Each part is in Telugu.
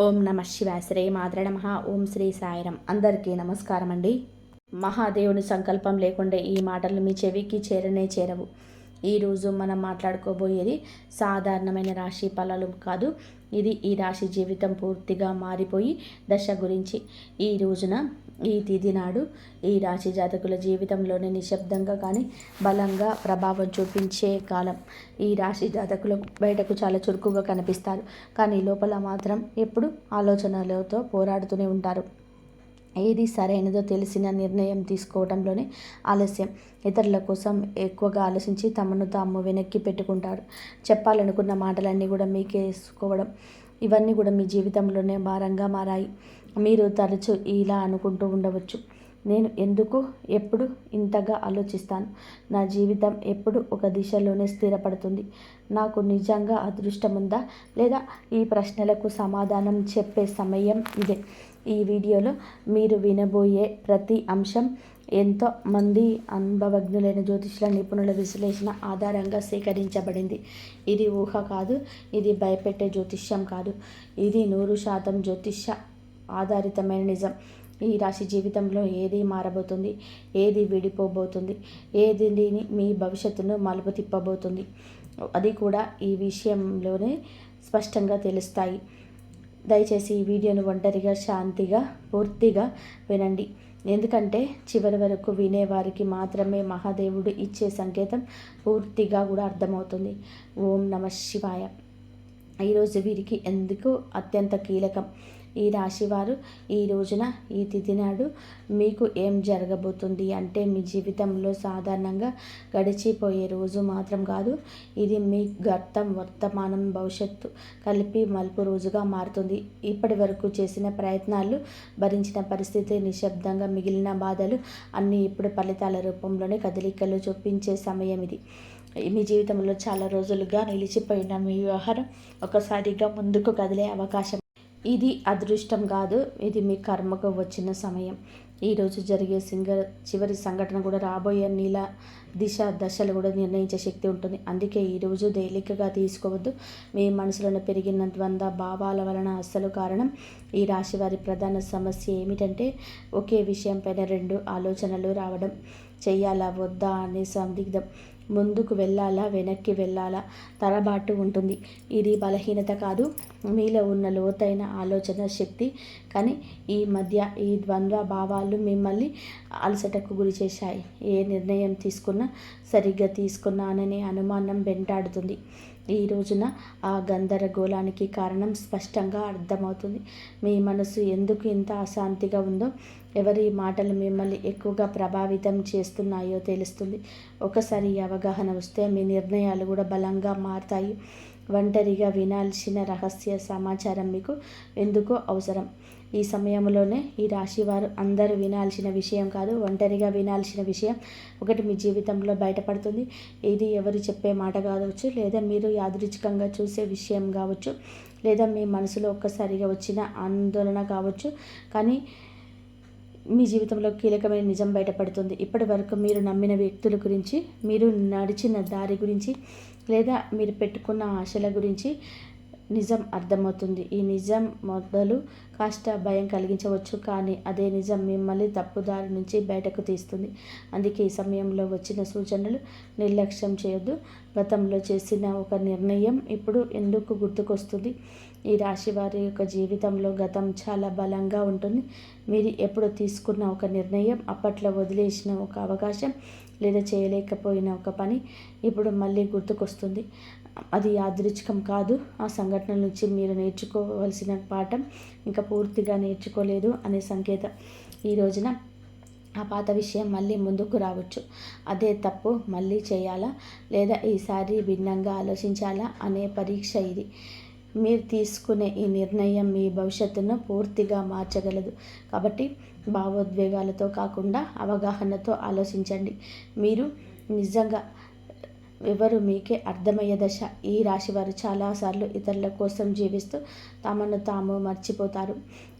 ఓం నమ శివాయ శ్రీ మాత్రే నమః. ఓం శ్రీ సాయిరం. అందరికీ నమస్కారం అండి. మహాదేవుని సంకల్పం లేకుండా ఈ మాటలు మీ చెవికి చేరవు. ఈరోజు మనం మాట్లాడుకోబోయేది సాధారణమైన రాశి ఫలాలు కాదు. ఇది ఈ రాశి జీవితం పూర్తిగా మారిపోయి దశ గురించి. ఈ రోజున ఈ తిథి నాడు ఈ రాశి జాతకుల జీవితంలోనే నిశ్శబ్దంగా కానీ బలంగా ప్రభావం చూపించే కాలం. ఈ రాశి జాతకులు బయటకు చాలా చురుకుగా కనిపిస్తారు, కానీ లోపల మాత్రం ఎప్పుడు ఆలోచనలతో పోరాడుతూనే ఉంటారు. ఏది సరైనదో తెలిసిన నిర్ణయం తీసుకోవడంలోనే ఆలస్యం. ఇతరుల కోసం ఎక్కువగా ఆలోచించి తమను తాము వెనక్కి పెట్టుకుంటారు. చెప్పాలనుకున్న మాటలన్నీ కూడా మీకేసుకోవడం, ఇవన్నీ కూడా మీ జీవితంలోనే భారంగా మారాయి. మీరు తరచూ ఇలా అనుకుంటూ ఉండవచ్చు, నేను ఎందుకు ఎప్పుడు ఇంతగా ఆలోచిస్తాను, నా జీవితం ఎప్పుడు ఒక దిశలోనే స్థిరపడుతుంది, నాకు నిజంగా అదృష్టం ఉందా? లేదా ఈ ప్రశ్నలకు సమాధానం చెప్పే సమయం ఇదే. ఈ వీడియోలో మీరు వినబోయే ప్రతి అంశం ఎంతో మంది అనుభవజ్ఞులైన జ్యోతిష్యుల నిపుణుల విశ్లేషణ ఆధారంగా సేకరించబడింది. ఇది ఊహ కాదు, ఇది భయపెట్టే జ్యోతిష్యం కాదు, ఇది 100% జ్యోతిష్య ఆధారితమైన నిజం. ఈ రాశి జీవితంలో ఏది మారబోతుంది, ఏది విడిపోబోతుంది, ఏది మీ భవిష్యత్తును మలుపు తిప్పబోతుంది, అది కూడా ఈ విషయంలోనే స్పష్టంగా తెలుస్తాయి. దయచేసి ఈ వీడియోను ఒంటరిగా శాంతిగా పూర్తిగా వినండి. ఎందుకంటే చివరి వరకు వినేవారికి మాత్రమే మహాదేవుడు ఇచ్చే సంకేతం పూర్తిగా కూడా అర్థమవుతుంది. ఓం నమ శివాయ. ఈరోజు వీరికి ఎందుకు అత్యంత కీలకం. ఈ రాశివారు ఈ రోజున ఈ తిథి నాడు మీకు ఏం జరగబోతుంది అంటే, మీ జీవితంలో సాధారణంగా గడిచిపోయే రోజు మాత్రం కాదు, ఇది మీ గతం వర్తమానం భవిష్యత్తు కలిపి మలుపు రోజుగా మారుతుంది. ఇప్పటి వరకు చేసిన ప్రయత్నాలు, భరించిన పరిస్థితి, నిశ్శబ్దంగా మిగిలిన బాధలు అన్నీ ఇప్పుడు ఫలితాల రూపంలోనే కదలికలు చూపించే సమయం ఇది. మీ జీవితంలో చాలా రోజులుగా నిలిచిపోయిన మీ వ్యవహారం ఒకసారిగా ముందుకు కదిలే అవకాశం. ఇది అదృష్టం కాదు, ఇది మీ కర్మకు వచ్చిన సమయం. ఈరోజు జరిగే చివరి సంఘటన కూడా రాబోయే నీల దశలు కూడా నిర్ణయించే శక్తి ఉంటుంది. అందుకే ఈరోజు తేలికగా తీసుకోవద్దు. మీ మనసులో పెరిగిన ద్వంద్వ భావాల వలన అస్సలు కారణం. ఈ రాశి వారి ప్రధాన సమస్య ఏమిటంటే, ఒకే విషయం పైన 2 ఆలోచనలు రావడం. చెయ్యాలా వద్దా అనే సందిగ్ధం. ముందుకు వెళ్ళాలా వెనక్కి వెళ్ళాలా తరబాటు ఉంటుంది. ఇది బలహీనత కాదు, మీలో ఉన్న లోతైన ఆలోచన శక్తి. కానీ ఈ మధ్య ఈ ద్వంద్వ భావాలు మిమ్మల్ని అలసటకు గురి చేశాయి. ఏ నిర్ణయం తీసుకున్నా సరిగ్గా తీసుకున్నాననే అనుమానం వెంటాడుతుంది. ఈ రోజున ఆ గందరగోళానికి కారణం స్పష్టంగా అర్థమవుతుంది. మీ మనసు ఎందుకు ఇంత అశాంతిగా ఉందో, ఎవరి మాటలు మిమ్మల్ని ఎక్కువగా ప్రభావితం చేస్తున్నాయో తెలుస్తుంది. ఒకసారి ఈ అవగాహన వస్తే మీ నిర్ణయాలు కూడా బలంగా మారుతాయి. ఒంటరిగా వినాల్సిన రహస్య సమాచారం మీకు ఎందుకో అవసరం. ఈ సమయంలోనే ఈ రాశివారు అందరూ వినాల్సిన విషయం కాదు, ఒంటరిగా వినాల్సిన విషయం ఒకటి మీ జీవితంలో బయటపడుతుంది. ఇది ఎవరు చెప్పే మాట కావచ్చు, లేదా మీరు యాదృచ్ఛికంగా చూసే విషయం కావచ్చు, లేదా మీ మనసులో ఒక్కసారిగా వచ్చిన ఆందోళన కావచ్చు. కానీ మీ జీవితంలో కీలకమైన నిజం బయటపడుతుంది. ఇప్పటి వరకు మీరు నమ్మిన వ్యక్తుల గురించి, మీరు నడిచిన దారి గురించి, లేదా మీరు పెట్టుకున్న ఆశల గురించి నిజం అర్థమవుతుంది. ఈ నిజం మొదలు కాస్త భయం కలిగించవచ్చు, కానీ అదే నిజం మిమ్మల్ని తప్పుదారి నుంచి బయటకు తీస్తుంది. అందుకే ఈ సమయంలో వచ్చిన సూచనలు నిర్లక్ష్యం చేయొద్దు. గతంలో చేసిన ఒక నిర్ణయం ఇప్పుడు ఎందుకు గుర్తుకొస్తుంది. ఈ రాశి వారి యొక్క జీవితంలో గతం చాలా బలంగా ఉంటుంది. మీరు ఎప్పుడు తీసుకున్న ఒక నిర్ణయం, అప్పట్లో వదిలేసిన ఒక అవకాశం, లేదా చేయలేకపోయిన ఒక పని ఇప్పుడు మళ్ళీ గుర్తుకొస్తుంది. అది యాదృచ్ఛికం కాదు, ఆ సంఘటన నుంచి మీరు నేర్చుకోవాల్సిన పాఠం ఇంకా పూర్తిగా నేర్చుకోలేదు అనే సంకేతం. ఈ రోజున ఆ పాత విషయం మళ్ళీ ముందుకు రావచ్చు. అదే తప్పు మళ్ళీ చేయాలా, లేదా ఈసారి భిన్నంగా ఆలోచించాలా అనే పరీక్ష ఇది. మీరు తీసుకునే ఈ నిర్ణయం మీ భవిష్యత్తును పూర్తిగా మార్చగలదు. కాబట్టి భావోద్వేగాలతో కాకుండా అవగాహనతో ఆలోచించండి. మీరు నిజంగా ఎవరు మీకే అర్థమయ్యే దశ. ఈ రాశివారు చాలాసార్లు ఇతరుల కోసం జీవిస్తూ తమను తాము మర్చిపోతారు.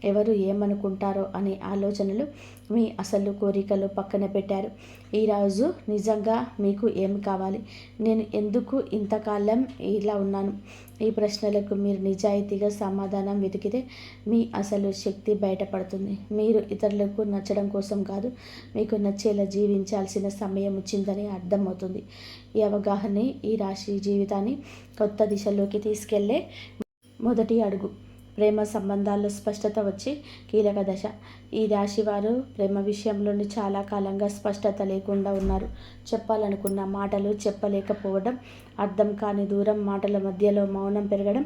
ఎవరు ఏమనుకుంటారో అనే ఆలోచనలు, మీ అసలు కోరికలు పక్కన పెట్టారు. ఈరోజు నిజంగా మీకు ఏమి కావాలి? నేను ఎందుకు ఇంతకాలం ఇలా ఉన్నాను? ఈ ప్రశ్నలకు మీరు నిజాయితీగా సమాధానం వెతికితే మీ అసలు శక్తి బయటపడుతుంది. మీరు ఇతరులకు నచ్చడం కోసం కాదు, మీకు నచ్చేలా జీవించాల్సిన సమయం వచ్చిందని అర్థమవుతుంది. ఈ అవగాహన ఈ రాశి జీవితాన్ని కొత్త దిశలోకి తీసుకెళ్లే మొదటి అడుగు. ప్రేమ సంబంధాల్లో స్పష్టత వచ్చి కీలక దశ. ఈ రాశి వారు ప్రేమ విషయంలోని చాలా కాలంగా స్పష్టత లేకుండా ఉన్నారు. చెప్పాలనుకున్న మాటలు చెప్పలేకపోవడం, అర్థం కాని దూరం, మాటల మధ్యలో మౌనం పెరగడం,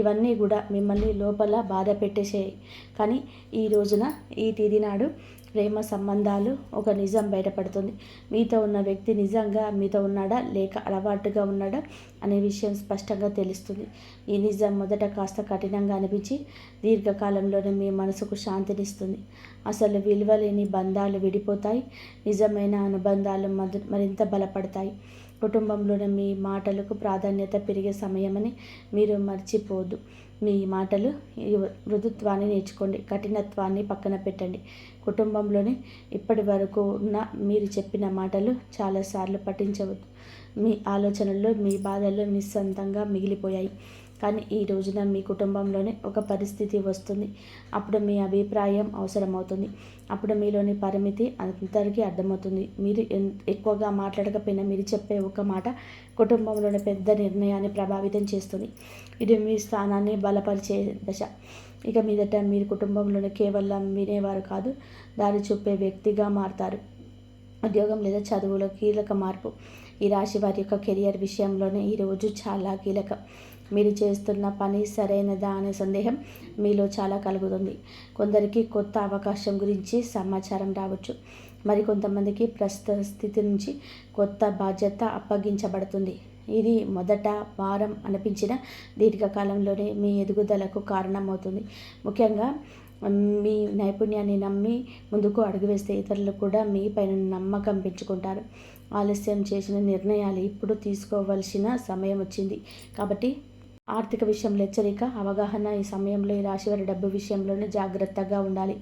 ఇవన్నీ కూడా మిమ్మల్ని లోపల బాధ పెట్టేసాయి. కానీ ఈ రోజున, ఈ తేదీ నాడు ప్రేమ సంబంధాలు ఒక నిజం బయటపడుతుంది. మీతో ఉన్న వ్యక్తి నిజంగా మీతో ఉన్నాడా లేక అలవాటుగా ఉన్నాడా అనే విషయం స్పష్టంగా తెలుస్తుంది. ఈ నిజం మొదట కాస్త కఠినంగా అనిపించి దీర్ఘకాలంలోనే మీ మనసుకు శాంతినిస్తుంది. అసలు విలువలేని బంధాలు విడిపోతాయి, నిజమైన అనుబంధాలు మరింత బలపడతాయి. కుటుంబంలోని మీ మాటలకు ప్రాధాన్యత పెరిగే సమయమని మీరు మర్చిపోవద్దు. మీ మాటలు మృదుత్వాన్ని నేర్చుకోండి, కఠినత్వాన్ని పక్కన పెట్టండి. కుటుంబంలోనే ఇప్పటి వరకు ఉన్న మీరు చెప్పిన మాటలు చాలాసార్లు పఠించవద్దు. మీ ఆలోచనల్లో, మీ బాధల్లో నిస్సంతంగా మిగిలిపోయాయి. కానీ ఈ రోజున మీ కుటుంబంలోనే ఒక పరిస్థితి వస్తుంది. అప్పుడు మీ అభిప్రాయం అవసరమవుతుంది. అప్పుడు మీలోని పరిమితి అందరికీ అర్థమవుతుంది. మీరు ఎక్కువగా మాట్లాడకపోయినా మీరు చెప్పే ఒక మాట కుటుంబంలోని పెద్ద నిర్ణయాన్ని ప్రభావితం చేస్తుంది. ఇది మీ స్థానాన్ని బలపరిచే దశ. ఇక మీదట మీరు కుటుంబంలోని కేవలం వినేవారు కాదు, దారి చూపే వ్యక్తిగా మారతారు. ఉద్యోగం లేదా చదువులో కీలక మార్పు. ఈ రాశి వారి యొక్క కెరియర్ విషయంలోనే ఈరోజు చాలా కీలకం. మీరు చేస్తున్న పని సరైనదా అనే సందేహం మీలో చాలా కలుగుతుంది. కొందరికి కొత్త అవకాశం గురించి సమాచారం రావచ్చు. మరికొంతమందికి ప్రస్తుత స్థితి నుంచి కొత్త బాధ్యత అప్పగించబడుతుంది. ఇది మొదట భారం అనిపించిన దీర్ఘకాలంలోనే మీ ఎదుగుదలకు కారణమవుతుంది. ముఖ్యంగా మీ నైపుణ్యాన్ని నమ్మి ముందుకు అడుగు వేస్తే ఇతరులు కూడా మీ పైన నమ్మకం పెంచుకుంటారు. ఆలస్యం చేసిన నిర్ణయాలు ఇప్పుడు తీసుకోవలసిన సమయం వచ్చింది. కాబట్టి ఆర్థిక విషయంలో హెచ్చరిక, అవగాహన. ఈ సమయంలో ఈ రాశివారి డబ్బు విషయంలోనే జాగ్రత్తగా ఉండాలి.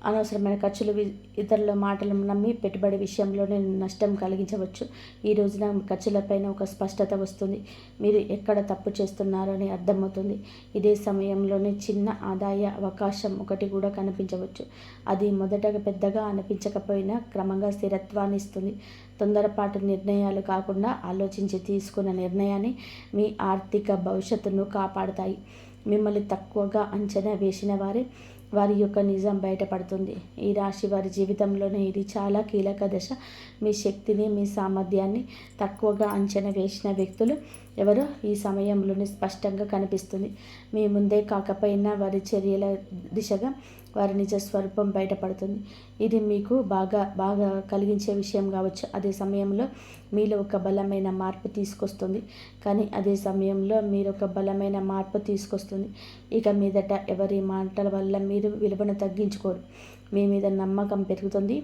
అనవసరమైన ఖర్చులు, ఇతరుల మాటలను నమ్మి పెట్టుబడి విషయంలోనే నష్టం కలిగించవచ్చు. ఈ రోజున ఖర్చులపైన ఒక స్పష్టత వస్తుంది. మీరు ఎక్కడ తప్పు చేస్తున్నారో అని అర్థమవుతుంది. ఇదే సమయంలోనే చిన్న ఆదాయ అవకాశం ఒకటి కూడా కనిపించవచ్చు. అది మొదటగా పెద్దగా అనిపించకపోయినా క్రమంగా స్థిరత్వాన్ని ఇస్తుంది. తొందరపాటు నిర్ణయాలు కాకుండా ఆలోచించి తీసుకున్న నిర్ణయాన్ని మీ ఆర్థిక భవిష్యత్తును కాపాడుతాయి. మిమ్మల్ని తక్కువగా అంచనా వేసిన వారి యొక్క నిజం బయటపడుతుంది. ఈ రాశి వారి జీవితంలోనే ఇది చాలా కీలక దశ. మీ శక్తిని, మీ సామర్థ్యాన్ని తక్కువగా అంచనా వేసిన వ్యక్తులు ఎవరో ఈ సమయంలోనే స్పష్టంగా కనిపిస్తుంది. మీ ముందే కాకపోయినా వారి చర్యల దిశగా వారి నిజ స్వరూపం బయటపడుతుంది. ఇది మీకు బాగా కలిగించే విషయం కావచ్చు. అదే సమయంలో మీలో ఒక బలమైన మార్పు తీసుకొస్తుంది. ఇక మీదట ఎవరి మాటల వల్ల మీరు విలువను తగ్గించుకోరు. మీ మీద నమ్మకం పెరుగుతుంది.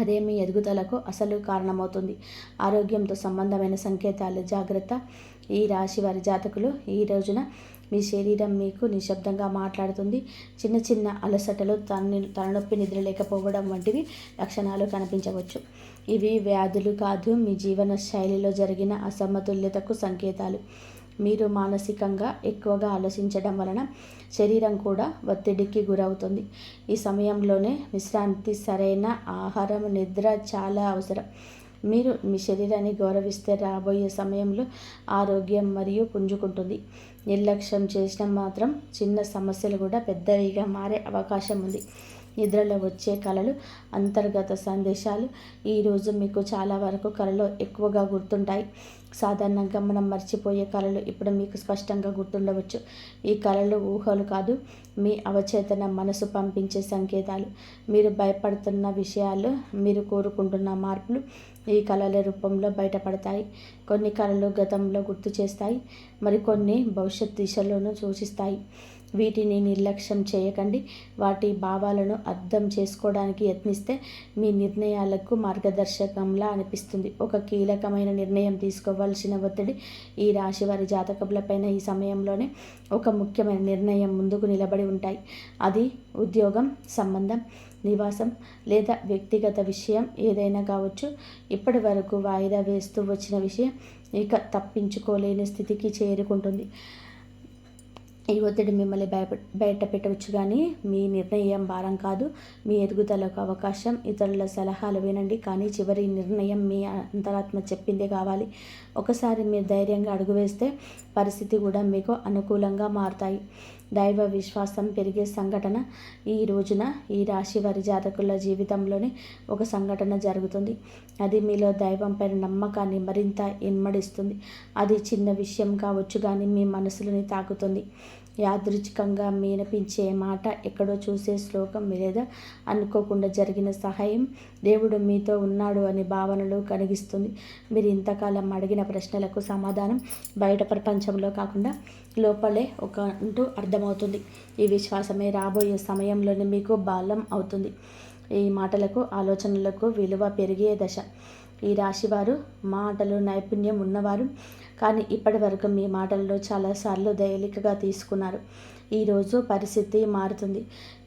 అదే మీ ఎదుగుదలకు అసలు కారణమవుతుంది. ఆరోగ్యంతో సంబంధమైన సంకేతాలు జాగ్రత్త. ఈ రాశి వారి జాతకులు ఈ రోజున మీ శరీరం మీకు నిశ్శబ్దంగా మాట్లాడుతుంది. చిన్న చిన్న అలసటలు, తలనొప్పి, నిద్ర లేకపోవడం వంటివి లక్షణాలు కనిపించవచ్చు. ఇవి వ్యాధులు కాదు, మీ జీవన శైలిలో జరిగిన అసమతుల్యతకు సంకేతాలు. మీరు మానసికంగా ఎక్కువగా ఆలోచించడం వలన శరీరం కూడా ఒత్తిడికి గురవుతుంది. ఈ సమయంలోనే విశ్రాంతి, సరైన ఆహారం, నిద్ర చాలా అవసరం. మీరు మీ శరీరాన్ని గౌరవిస్తే రాబోయే సమయంలో ఆరోగ్యం మరియు పుంజుకుంటుంది. నిర్లక్ష్యం చేసిన మాత్రం చిన్న సమస్యలు కూడా పెద్దవిగా మారే అవకాశం ఉంది. నిద్రలో వచ్చే కలలు, అంతర్గత సందేశాలు ఈరోజు మీకు చాలా వరకు కలలో ఎక్కువగా గుర్తుంటాయి. సాధారణంగా మనం మర్చిపోయే కళలు ఇప్పుడు మీకు స్పష్టంగా గుర్తుండవచ్చు. ఈ కళలు ఊహలు కాదు, మీ అవచేతన మనసు పంపించే సంకేతాలు. మీరు భయపడుతున్న విషయాలు, మీరు కోరుకుంటున్న మార్పులు ఈ కళల రూపంలో బయటపడతాయి. కొన్ని కళలు గతంలో గుర్తు చేస్తాయి, మరికొన్ని భవిష్యత్ దిశలోనూ సూచిస్తాయి. వీటిని నిర్లక్ష్యం చేయకండి. వాటి భావాలను అర్థం చేసుకోవడానికి యత్నిస్తే మీ నిర్ణయాలకు మార్గదర్శకంలా అనిపిస్తుంది. ఒక కీలకమైన నిర్ణయం తీసుకోవాల్సిన ఒత్తిడి ఈ రాశి వారి జాతకములపైన ఈ సమయంలోనే ఒక ముఖ్యమైన నిర్ణయం ముందుకు నిలబడి ఉంటాయి. అది ఉద్యోగం, సంబంధం, నివాసం లేదా వ్యక్తిగత విషయం ఏదైనా కావచ్చు. ఇప్పటి వరకు వాయిదా వేస్తూ వచ్చిన విషయం ఇక తప్పించుకోలేని స్థితికి చేరుకుంటుంది. ఈ ఒత్తిడి మిమ్మల్ని బయట పెట్టవచ్చు, కానీ మీ నిర్ణయం భారం కాదు, మీ ఎదుగుదలకు అవకాశం. ఇతరుల సలహాలు వినండి, కానీ చివరి నిర్ణయం మీ అంతరాత్మ చెప్పిందే కావాలి. ఒకసారి మీరు ధైర్యంగా అడుగు వేస్తే పరిస్థితి కూడా మీకు అనుకూలంగా మారుతాయి. దైవ విశ్వాసం పెరిగే సంఘటన ఈ రోజున ఈ రాశి వారి జాతకుల జీవితంలోనే ఒక సంఘటన జరుగుతుంది. అది మీలో దైవంపైన నమ్మకాన్ని మరింత ఇన్మడిస్తుంది. అది చిన్న విషయం కావచ్చు, కానీ మీ మనసులని తాకుతుంది. యాదృచ్ఛికంగా వినిపించే మాట, ఎక్కడో చూసే శ్లోకం లేదా అనుకోకుండా జరిగిన సహాయం దేవుడు మీతో ఉన్నాడు అనే భావనలు కలిగిస్తుంది. మీరు ఇంతకాలం అడిగిన ప్రశ్నలకు సమాధానం బయట ప్రపంచంలో కాకుండా లోపలే ఒక అంటూ అర్థమవుతుంది. ఈ విశ్వాసమే రాబోయే సమయంలోనే మీకు బలం అవుతుంది. ఈ మాటలకు, ఆలోచనలకు విలువ పెరిగే దశ. ఈ రాశివారు మాటలు నైపుణ్యం ఉన్నవారు, కానీ ఇప్పటి వరకు మీ మాటల్లో చాలాసార్లు తేలికగా తీసుకున్నారు. ఈరోజు పరిస్థితి మారుతుంది.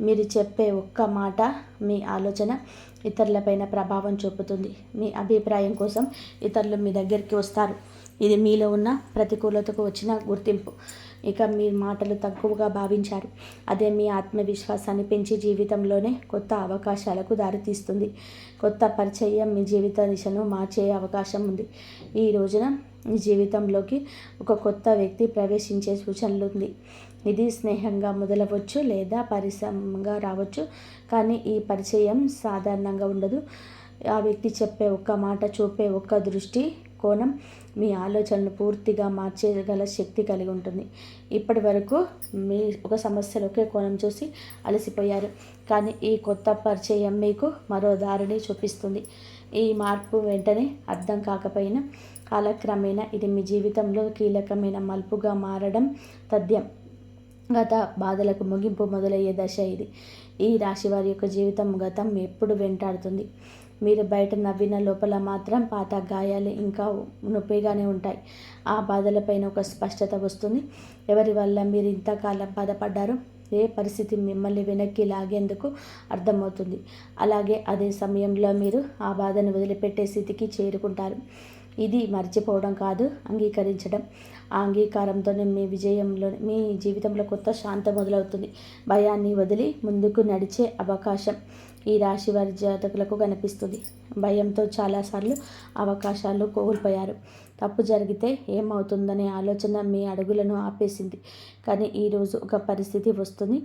మీరు చెప్పే ఒక్క మాట, మీ ఆలోచన ఇతరులపైన ప్రభావం చూపుతుంది. మీ అభిప్రాయం కోసం ఇతరులు మీ దగ్గరికి వస్తారు. ఇది మీలో ఉన్న ప్రతికూలతకు వచ్చిన గుర్తింపు. ఇక మీ మాటలు తక్కువగా భావించారు. అదే మీ ఆత్మవిశ్వాసాన్ని పెంచి జీవితంలోనే కొత్త అవకాశాలకు దారితీస్తుంది. కొత్త పరిచయం మీ జీవిత దిశను మార్చే అవకాశం ఉంది. ఈ రోజున మీ జీవితంలోకి ఒక కొత్త వ్యక్తి ప్రవేశించే సూచనలు ఉంది. ఇది స్నేహంగా మొదలవచ్చు లేదా పరిశ్రమగా రావచ్చు, కానీ ఈ పరిచయం సాధారణంగా ఉండదు. ఆ వ్యక్తి చెప్పే ఒక్క మాట, చూపే ఒక్క దృష్టి కోణం మీ ఆలోచనలు పూర్తిగా మార్చేయగల శక్తి కలిగి ఉంటుంది. ఇప్పటి వరకు మీ ఒక సమస్యలు ఒకే కోణం చూసి అలసిపోయారు, కానీ ఈ కొత్త పరిచయం మీకు మరో దారిని చూపిస్తుంది. ఈ మార్పు వెంటనే అర్థం కాకపోయినా కాలక్రమేణా ఇది మీ జీవితంలో కీలకమైన మలుపుగా మారడం తథ్యం. గత బాధలకు ముగింపు మొదలయ్యే దశ ఇది. ఈ రాశి వారి యొక్క జీవితం గతం ఎప్పుడు వెంటాడుతుంది. మీరు బయట నవ్విన లోపల మాత్రం పాత గాయాలు ఇంకా నొప్పిగానే ఉంటాయి. ఆ బాధలపైన ఒక స్పష్టత వస్తుంది. ఎవరి వల్ల మీరు ఇంతకాలం బాధపడ్డారో, ఏ పరిస్థితి మిమ్మల్ని వెనక్కి లాగేందుకు అర్థమవుతుంది. అలాగే అదే సమయంలో మీరు ఆ బాధను వదిలిపెట్టే స్థితికి చేరుకుంటారు. ఇది మర్చిపోవడం కాదు, అంగీకరించడం. ఆ అంగీకారంతోనే మీ జీవితంలో కొత్త శాంతం మొదలవుతుంది. భయాన్ని వదిలి ముందుకు నడిచే అవకాశం ఈ రాశి వారి జాతకులకు కనిపిస్తుంది. భయంతో చాలాసార్లు అవకాశాలు కోల్పోయారు. తప్పు జరిగితే ఏమవుతుందనే ఆలోచన మీ అడుగులను ఆపేసింది. కానీ ఈరోజు ఒక పరిస్థితి వస్తుంది,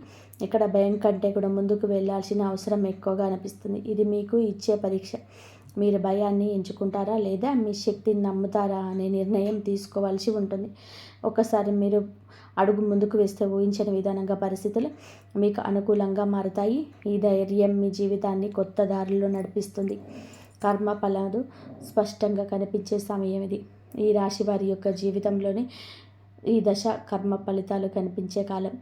ఇక్కడ భయం కంటే కూడా ముందుకు వెళ్ళాల్సిన అవసరం ఎక్కువగా అనిపిస్తుంది. ఇది మీకు ఇచ్చే పరీక్ష. మీరు భయాన్ని ఎంచుకుంటారా లేదా మీ శక్తిని నమ్ముతారా అనే నిర్ణయం తీసుకోవాల్సి ఉంటుంది. ఒకసారి మీరు అడుగు ముందుకు వేస్తే ఊహించని విధానంగా పరిస్థితులు మీకు అనుకూలంగా మారుతాయి. ఈ ధైర్యం మీ జీవితాన్ని కొత్త దారిలో నడిపిస్తుంది. కర్మ ఫలాలు స్పష్టంగా కనిపించే సమయం ఇది. ఈ రాశి వారి యొక్క జీవితంలోని ఈ దశ కర్మ ఫలితాలు కనిపించే కాలం.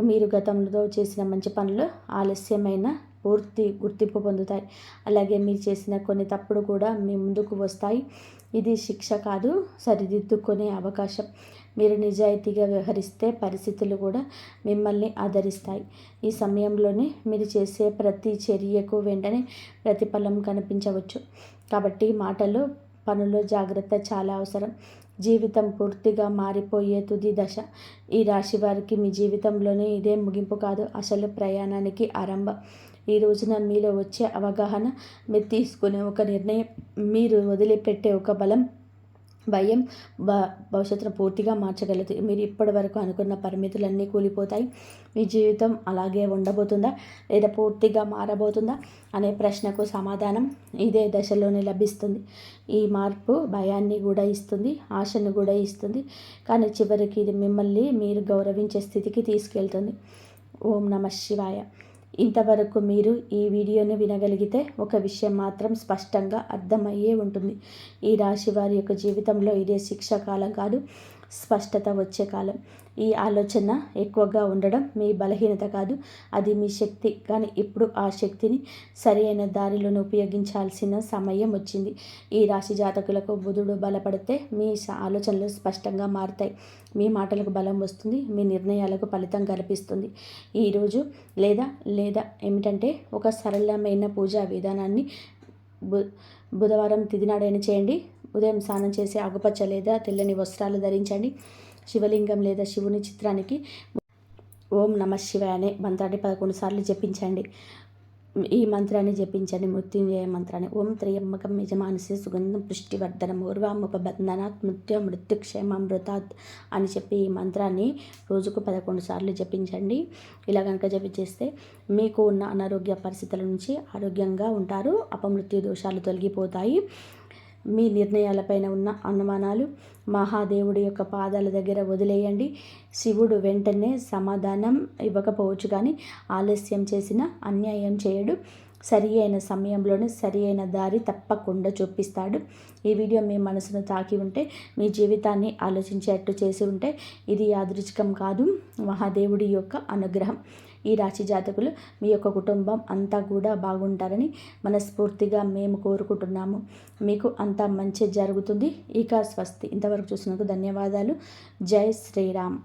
మీరు గతంలో చేసిన మంచి పనులు ఆలస్యమైన పూర్తి గుర్తింపు పొందుతాయి. అలాగే మీరు చేసిన కొన్ని తప్పుడు కూడా మీ ముందుకు వస్తాయి. ఇది శిక్ష కాదు, సరిదిద్దుకునే అవకాశం. మీరు నిజాయితీగా వ్యవహరిస్తే పరిస్థితులు కూడా మిమ్మల్ని ఆదరిస్తాయి. ఈ సమయంలోనే మీరు చేసే ప్రతి చర్యకు వెంటనే ప్రతిఫలం కనిపించవచ్చు. కాబట్టి మాటలు, పనుల్లో జాగ్రత్త చాలా అవసరం. జీవితం పూర్తిగా మారిపోయే తుది దశ. ఈ రాశి వారికి మీ జీవితంలోనే ఇదే ముగింపు కాదు, అసలు ప్రయాణానికి ఆరంభం. ఈ రోజున మీలో వచ్చే అవగాహన, మీరు తీసుకునే ఒక నిర్ణయం, మీరు వదిలిపెట్టే ఒక బలం భయం భవిష్యత్తును పూర్తిగా మార్చగలదు. మీరు ఇప్పటి వరకు అనుకున్న పరిమితులన్నీ కూలిపోతాయి. మీ జీవితం అలాగే ఉండబోతుందా లేదా పూర్తిగా మారబోతుందా అనే ప్రశ్నకు సమాధానం ఇదే దశలోనే లభిస్తుంది. ఈ మార్పు భయాన్ని కూడా ఇస్తుంది, ఆశను కూడా ఇస్తుంది. కానీ చివరికి ఇది మిమ్మల్ని మీరు గౌరవించే స్థితికి తీసుకెళ్తుంది. ఓం నమః శివాయ. ఇంతవరకు మీరు ఈ వీడియోను వినగలిగితే ఒక విషయం మాత్రం స్పష్టంగా అర్థమయ్యే ఉంటుంది. ఈ రాశి వారి యొక్క జీవితంలో ఇదే శిక్ష కాలం కాదు, స్పష్టత వచ్చే కాలం. ఈ ఆలోచన ఎక్కువగా ఉండడం మీ బలహీనత కాదు, అది మీ శక్తి. కానీ ఇప్పుడు ఆ శక్తిని సరి అయిన దారిలోనే ఉపయోగించాల్సిన సమయం వచ్చింది. ఈ రాశి జాతకులకు బుధుడు బలపడితే మీ ఆలోచనలు స్పష్టంగా మారుతాయి, మీ మాటలకు బలం వస్తుంది, మీ నిర్ణయాలకు ఫలితం కల్పిస్తుంది. ఈరోజు లేదా ఏమిటంటే ఒక సరళమైన పూజా విధానాన్ని బుధవారం తిథి నాడైనా చేయండి. ఉదయం స్నానం చేసి ఆకుపచ్చ లేదా తెల్లని వస్త్రాలు ధరించండి. శివలింగం లేదా శివుని చిత్రానికి ఓం నమః శివాయ అనే మంత్రాన్ని 11 సార్లు జపించండి. ఈ మంత్రాన్ని జపించండి, మృత్యుంజయ మంత్రాన్ని. ఓం త్రయంబకం యజమానస్య సుగంధం పుష్టివర్ధనం ఊర్వాముపబంధనాత్ మృత్యుక్షేమామృతాత్ అని చెప్పి ఈ మంత్రాన్ని రోజుకు 11 సార్లు జపించండి. ఇలా కనుక జపించేస్తే మీకు ఉన్న అనారోగ్య పరిస్థితుల నుంచి ఆరోగ్యంగా ఉంటారు. అపమృత్యు దోషాలు తొలగిపోతాయి. మీ నిర్ణయాలపైన ఉన్న అనుమానాలు మహాదేవుడి యొక్క పాదాల దగ్గర వదిలేయండి. శివుడు వెంటనే సమాధానం ఇవ్వకపోవచ్చు, కానీ ఆలస్యం చేసిన అన్యాయం చేయడు. సరి అయిన సమయంలోనే సరి అయిన దారి తప్పకుండా చూపిస్తాడు. ఈ వీడియో మీ మనసును తాకి ఉంటే, మీ జీవితాన్ని ఆలోచించేట్టు చేసి ఉంటే ఇది యాదృచ్ఛికం కాదు, మహాదేవుడి యొక్క అనుగ్రహం. ఈ రాశి జాతకులు మీ యొక్క కుటుంబం అంతా కూడా బాగుంటారని మనస్ఫూర్తిగా మేము కోరుకుంటున్నాము. మీకు అంతా మంచి జరుగుతుంది. ఇక స్వస్తి. ఇంతవరకు చూసినందుకు ధన్యవాదాలు. జై శ్రీరామ్.